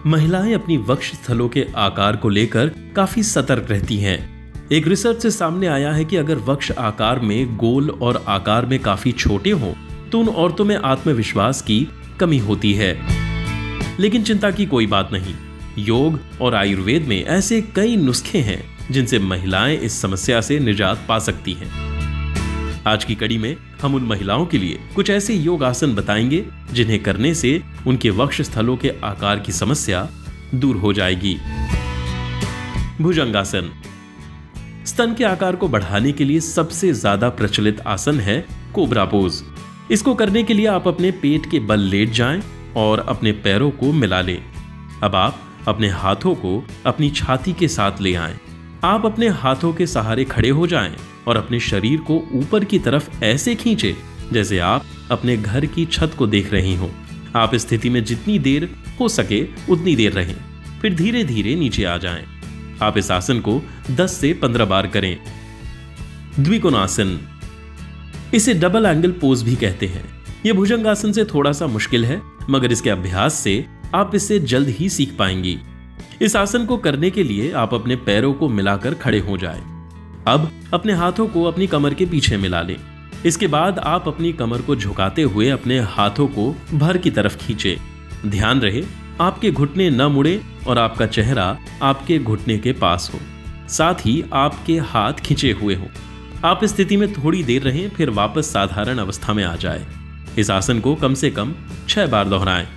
महिलाएं अपनी वक्ष स्थलों के आकार को लेकर काफी सतर्क रहती हैं। एक रिसर्च से सामने आया है कि अगर वक्ष आकार में गोल और आकार में काफी छोटे हों तो उन औरतों में आत्मविश्वास की कमी होती है। लेकिन चिंता की कोई बात नहीं, योग और आयुर्वेद में ऐसे कई नुस्खे हैं जिनसे महिलाएं इस समस्या से निजात पा सकती हैं। आज की कड़ी में हम उन महिलाओं के लिए कुछ ऐसे योग आसन बताएंगे जिन्हें करने से उनके वक्ष स्थलों के आकार की समस्या दूर हो जाएगी। भुजंगासन स्तन के आकार को बढ़ाने के लिए सबसे ज्यादा प्रचलित आसन है कोबरा पोज। इसको करने के लिए आप अपने पेट के बल लेट जाएं और अपने पैरों को मिला लें। अब आप अपने हाथों को अपनी छाती के साथ ले आएं। आप अपने हाथों के सहारे खड़े हो जाएं और अपने शरीर को ऊपर की तरफ ऐसे खींचें जैसे आप अपने घर की छत को देख रही हों। आप इस स्थिति में जितनी देर हो सके उतनी देर रहें, फिर धीरे धीरे नीचे आ जाएं। आप इस आसन को 10 से 15 बार करें। द्विकोणासन, इसे डबल एंगल पोज भी कहते हैं। यह भुजंगासन से थोड़ा सा मुश्किल है, मगर इसके अभ्यास से आप इसे जल्द ही सीख पाएंगी। इस आसन को करने के लिए आप अपने पैरों को मिलाकर खड़े हो जाएं। अब अपने हाथों को अपनी कमर के पीछे मिला लें। इसके बाद आप अपनी कमर को झुकाते हुए अपने हाथों को भर की तरफ खींचें। ध्यान रहे आपके घुटने न मुड़े और आपका चेहरा आपके घुटने के पास हो, साथ ही आपके हाथ खींचे हुए हो। आप इस स्थिति में थोड़ी देर रहें, फिर वापस साधारण अवस्था में आ जाए। इस आसन को कम से कम 6 बार दोहराएं।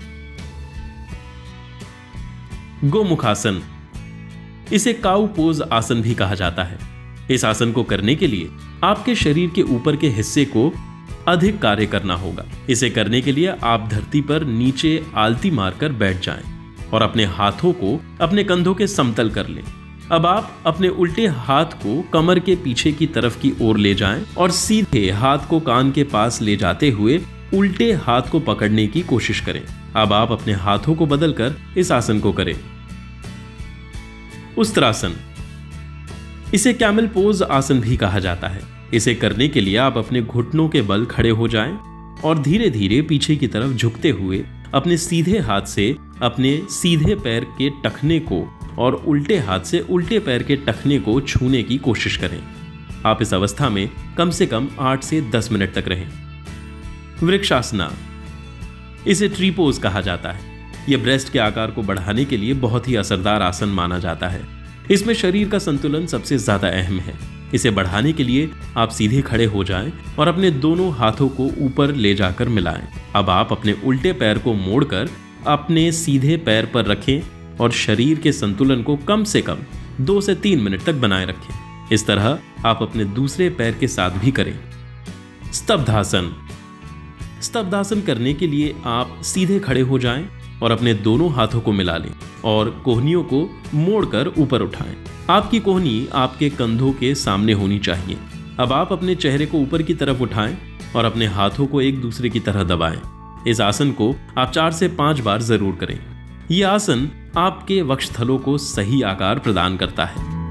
गोमुखासन, इसे काऊ पोज आसन भी कहा जाता है। इस आसन को करने के लिए आपके शरीर के ऊपर के हिस्से को अधिक कार्य करना होगा। इसे करने के लिए आप धरती पर नीचे आलती मारकर बैठ जाएं और अपने हाथों को अपने कंधों के समतल कर लें। अब आप अपने उल्टे हाथ को कमर के पीछे की तरफ की ओर ले जाएं और सीधे हाथ को कान के पास ले जाते हुए उल्टे हाथ को पकड़ने की कोशिश करें। अब आप अपने हाथों को बदलकर इस आसन को करें। उस्त्रासन, इसे कैमल पोज आसन भी कहा जाता है। इसे करने के लिए आप अपने घुटनों के बल खड़े हो जाएं और धीरे धीरे पीछे की तरफ झुकते हुए अपने सीधे हाथ से अपने सीधे पैर के टखने को और उल्टे हाथ से उल्टे पैर के टखने को छूने की कोशिश करें। आप इस अवस्था में कम से कम 8 से 10 मिनट तक रहें। वृक्षासना, इसे ट्री पोज कहा जाता है। यह ब्रेस्ट के आकार को बढ़ाने के लिए बहुत ही असरदार आसन माना जाता है। इसमें शरीर का संतुलन सबसे ज्यादा अहम है। इसे बढ़ाने के लिए आप सीधे खड़े हो जाएं और अपने दोनों हाथों को ऊपर ले जाकर मिलाएं। अब आप अपने उल्टे पैर को मोड़कर अपने सीधे पैर पर रखें और शरीर के संतुलन को कम से कम 2 से 3 मिनट तक बनाए रखें। इस तरह आप अपने दूसरे पैर के साथ भी करें। स्तब्धासन, स्तब्धासन करने के लिए आप सीधे खड़े हो जाएं और अपने दोनों हाथों को मिला लें और कोहनियों को मोड़कर ऊपर उठाएं। आपकी कोहनी आपके कंधों के सामने होनी चाहिए। अब आप अपने चेहरे को ऊपर की तरफ उठाएं और अपने हाथों को एक दूसरे की तरह दबाएं। इस आसन को आप 4 से 5 बार जरूर करें। यह आसन आपके वक्षस्थलों को सही आकार प्रदान करता है।